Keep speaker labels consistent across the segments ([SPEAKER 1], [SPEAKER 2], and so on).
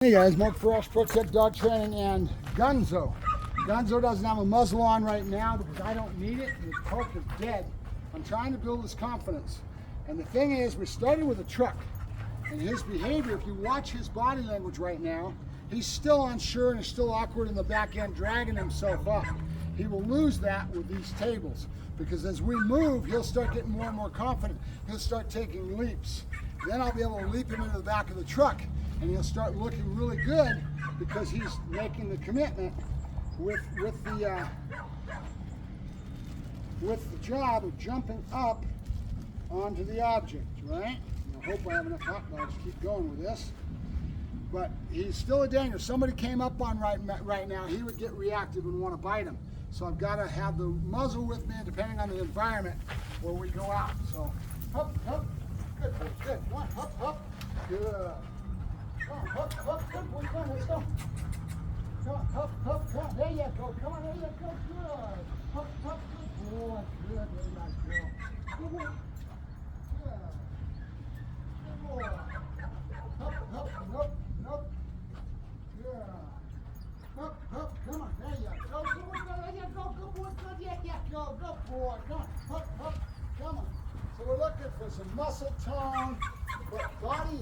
[SPEAKER 1] Hey guys, Mark Ferrasci, Pro Tech Dog Training, and Gunzo. Gunzo doesn't have a muzzle on right now because I don't need it. His poke is dead. I'm trying to build his confidence. And the thing is, we started with a truck. And his behavior, if you watch his body language right now, he's still unsure and is still awkward in the back end, dragging himself up. He will lose that with these tables because as we move, he'll start getting more and more confident. He'll start taking leaps. Then I'll be able to leap him into the back of the truck. And he'll start looking really good because he's making the commitment with the job of jumping up onto the object, right? And I hope I have enough hot dogs to keep going with this. But he's still a danger. If somebody came up on right now, he would get reactive and want to bite him. So I've got to have the muzzle with me, depending on the environment where we go out. So, up, up, good, good, one, up, good. Come on, good boy, come on, let's go. Come on, there you go, come on, there you go, good. Good boy, good, very nice girl. Good boy, good. Good boy. Nope. Good. Come on, there you go. Good boy, there you go, good boy, good, yeah, go, good boy, come on. So we're looking for some muscle tone, but body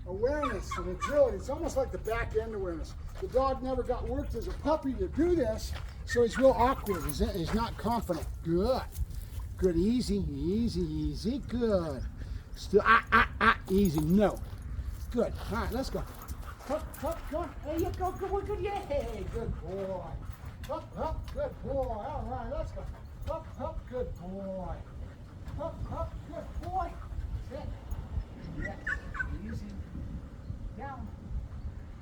[SPEAKER 1] awareness and agility. It's almost like the back end awareness. The dog never got worked as a puppy to do this, so he's real awkward. He's not confident. Good. Easy. Good. Still, easy. No. Good. All right, let's go. Come on. There you go. Good boy. Good. Yay. Good boy. Good boy. All right, let's go. Good boy. Good boy. Sit. Yes. Easy. Down.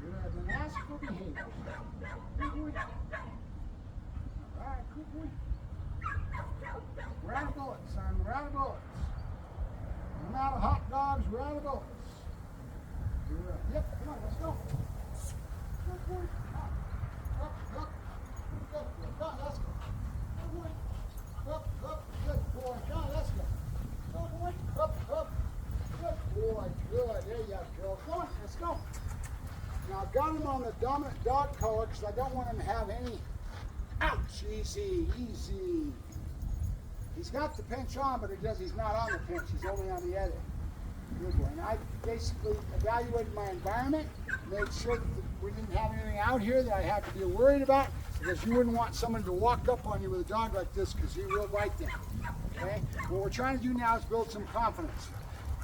[SPEAKER 1] Good. Then ask for behavior. Good boy. All right, good boy. We're out of bullets, son. We're out of bullets. I'm out of hot dogs. We're out of bullets. Good. Yep. Come on. Let's go. Good boy. Up. Good. Come on. Let's go. Good boy. Up. Good boy. Come on. Let's go. Good boy. Up. Good boy. Good. There you go. Come on. Let's go. Now I've got him on the dominant dog collar because I don't want him to have any. Ouch. Easy. He's got the pinch on, but he's not on the pinch. He's only on the other. Good boy. And I basically evaluated my environment, made sure that we didn't have anything out here that I had to be worried about, because you wouldn't want someone to walk up on you with a dog like this because he will bite them. Okay? What we're trying to do now is build some confidence.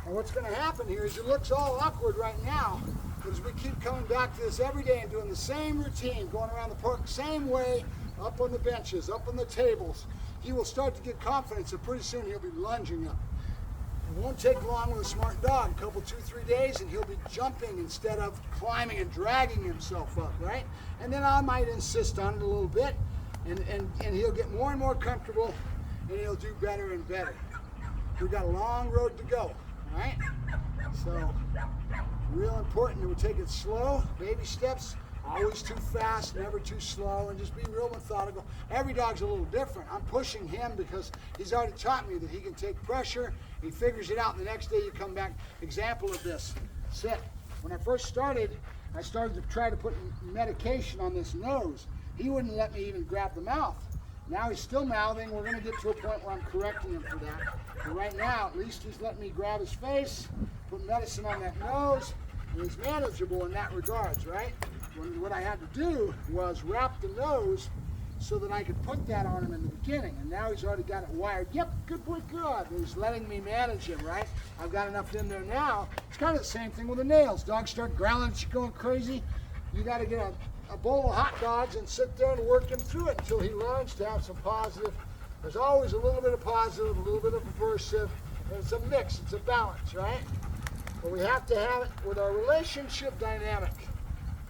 [SPEAKER 1] And what's going to happen here is it looks all awkward right now, but as we keep coming back to this every day and doing the same routine, going around the park, same way, up on the benches, up on the tables, he will start to get confidence, and pretty soon he'll be lunging up. It won't take long with a smart dog, a couple, 2-3 days, and he'll be jumping instead of climbing and dragging himself up, right? And then I might insist on it a little bit, and he'll get more and more comfortable, and he'll do better and better. We've got a long road to go, all right? So, real important that we take it slow, baby steps, always too fast, never too slow, and just be real methodical. Every dog's a little different. I'm pushing him because he's already taught me that he can take pressure. He figures it out, and the next day you come back. Example of this, sit. When I first started, I started to try to put medication on this nose. He wouldn't let me even grab the mouth. Now he's still mouthing. We're going to get to a point where I'm correcting him for that. But right now, at least he's letting me grab his face, put medicine on that nose, and he's manageable in that regards, right? What I had to do was wrap the nose so that I could put that on him in the beginning. And now he's already got it wired. Yep, good boy, good. And he's letting me manage him, right? I've got enough in there now. It's kind of the same thing with the nails. Dogs start growling at you, going crazy. You got to get a bowl of hot dogs and sit there and work him through it until he learns to have some positive. There's always a little bit of positive, a little bit of aversive, and it's a mix, it's a balance, right? But we have to have it with our relationship dynamic.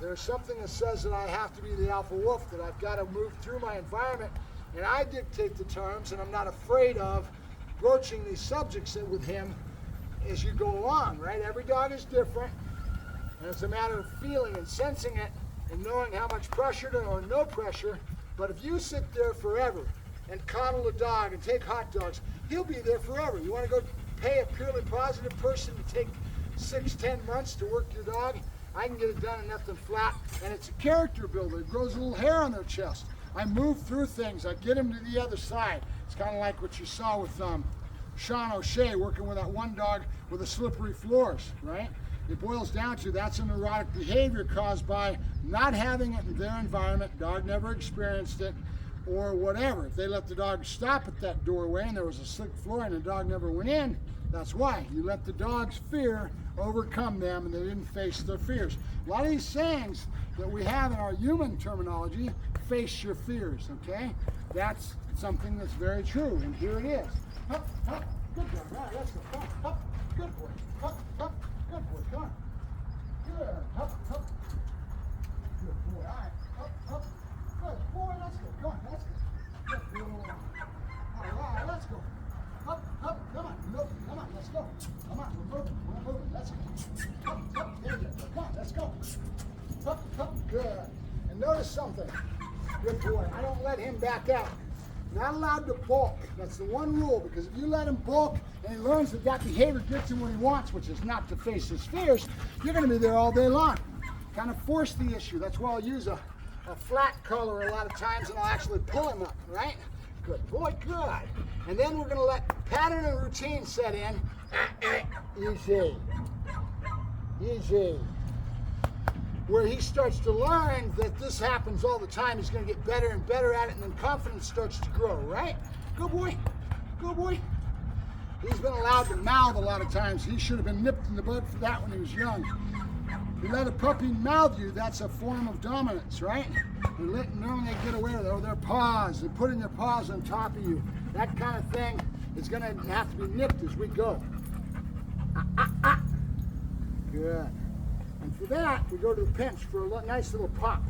[SPEAKER 1] There's something that says that I have to be the alpha wolf, that I've got to move through my environment, and I dictate the terms, and I'm not afraid of broaching these subjects with him as you go along, right? Every dog is different, and it's a matter of feeling and sensing it and knowing how much pressure or no pressure. But if you sit there forever and coddle a dog and take hot dogs, he'll be there forever. You want to go pay a purely positive person to take 6, 10 months to work your dog, I can get it done in nothing flat, and it's a character builder. It grows a little hair on their chest. I move through things. I get them to the other side. It's kind of like what you saw with Sean O'Shea working with that one dog with the slippery floors, right? It boils down to that's a neurotic behavior caused by not having it in their environment. Dog never experienced it, or whatever. If they let the dog stop at that doorway and there was a slick floor and the dog never went in, that's why. You let the dog's fear overcome them and they didn't face their fears. A lot of these sayings that we have in our human terminology, face your fears, okay? That's something that's very true, and here it is. Up, up, good boy, all right, let's go, up, up, good boy, up, up, good boy, come on. Good, up, up, good boy, all right, up, up, good boy, let's go, come on, let's go. Good boy, all right, let's go. Up, up, come on, nope, come on, let's go. Come on, we're moving, let's go. Up, up, there you go, come on, let's go. Up, up, good. And notice something, good boy, I don't let him back out. Not allowed to balk. That's the one rule, because if you let him balk and he learns that that behavior gets him what he wants, which is not to face his fears, you're going to be there all day long. Kind of force the issue. That's why I'll use a flat collar a lot of times, and I'll actually pull him up, right? Good boy, good. And then we're going to let pattern and routine set in. Easy. Easy. Where he starts to learn that this happens all the time, he's going to get better and better at it, and then confidence starts to grow, right? Good boy, good boy. He's been allowed to mouth a lot of times. He should have been nipped in the bud for that when he was young. You let a puppy mouth you, that's a form of dominance, right? And when they get away with it, their paws, they're putting their paws on top of you. That kind of thing is going to have to be nipped as we go. Good. And for that, we go to the pinch for a nice little pop.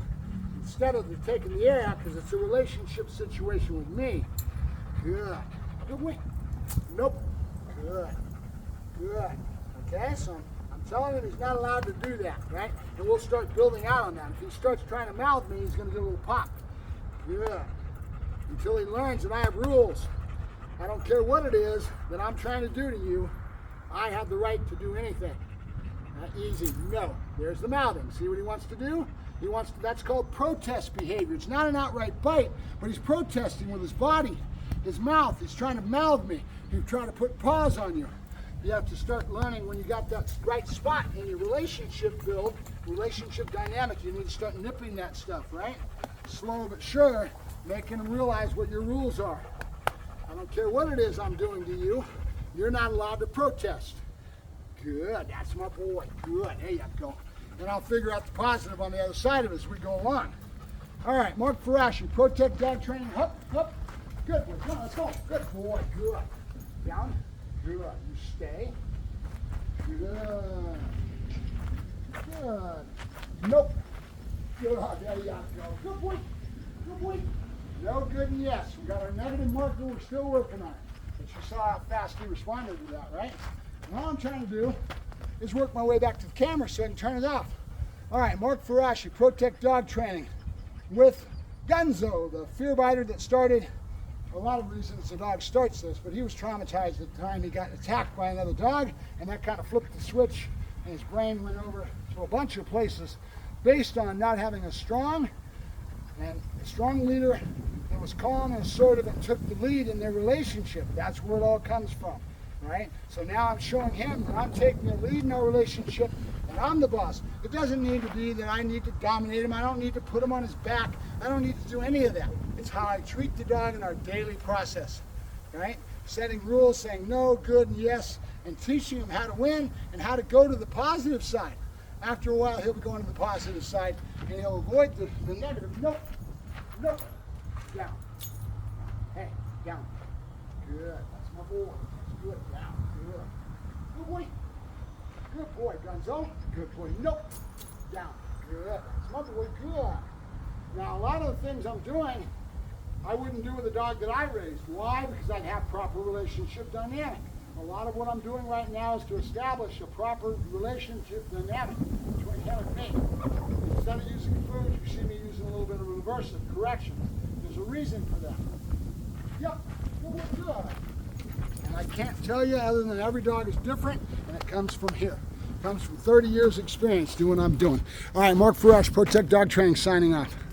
[SPEAKER 1] Instead of taking the air out, because it's a relationship situation with me. Good. Good boy. Nope. Good. Good. Okay, so I'm telling him he's not allowed to do that, right? And we'll start building out on that. If he starts trying to mouth me, he's going to get a little pop. Good. Until he learns that I have rules. I don't care what it is that I'm trying to do to you. I have the right to do anything. Easy, no. There's the mouthing. See what he wants to do? He wants to, that's called protest behavior. It's not an outright bite, but he's protesting with his body, his mouth. He's trying to mouth me. He's trying to put paws on you. You have to start learning when you got that right spot in your relationship build, relationship dynamic. You need to start nipping that stuff, right? Slow but sure, making them realize what your rules are. I don't care what it is I'm doing to you. You're not allowed to protest. Good, that's my boy. Good, there you go. And I'll figure out the positive on the other side of it as we go along. All right, Mark Ferrasci, Protect Dog Training. Up, up. Good boy, come on, let's go. Good boy, good. Down, good. You stay. Good. Good. Nope. Good, there you go. Good boy, good boy. No good and yes. We got our negative marker, we're still working on it. But you saw how fast he responded to that, right? And all I'm trying to do is work my way back to the camera so I can turn it off. All right, Mark Ferrasci, Protect Dog Training with Gunzo, the fear biter that started, a lot of reasons the dog starts this, but he was traumatized at the time he got attacked by another dog, and that kind of flipped the switch, and his brain went over to a bunch of places based on not having a strong leader that was calm and assertive and took the lead in their relationship. That's where it all comes from. Right? So now I'm showing him that I'm taking the lead in our relationship and I'm the boss. It doesn't need to be that I need to dominate him. I don't need to put him on his back. I don't need to do any of that. It's how I treat the dog in our daily process. Right? Setting rules, saying no, good, and yes, and teaching him how to win and how to go to the positive side. After a while, he'll be going to the positive side and he'll avoid the negative. Nope. Nope. Down. Hey, down. Good. That's my boy. Good, down, good. Good boy. Good boy, Gunzo. Good boy. Nope. Down. Good. That's my boy. Good. Now, a lot of the things I'm doing, I wouldn't do with a dog that I raised. Why? Because I'd have proper relationship dynamic. A lot of what I'm doing right now is to establish a proper relationship dynamic between him and me. Instead of using food, you see me using a little bit of reversive correction. There's a reason for that. Yep. Good. And I can't tell you other than every dog is different, and it comes from here. Comes from 30 years experience doing what I'm doing. All right, Mark Ferrasci, Protect Dog Training, signing off.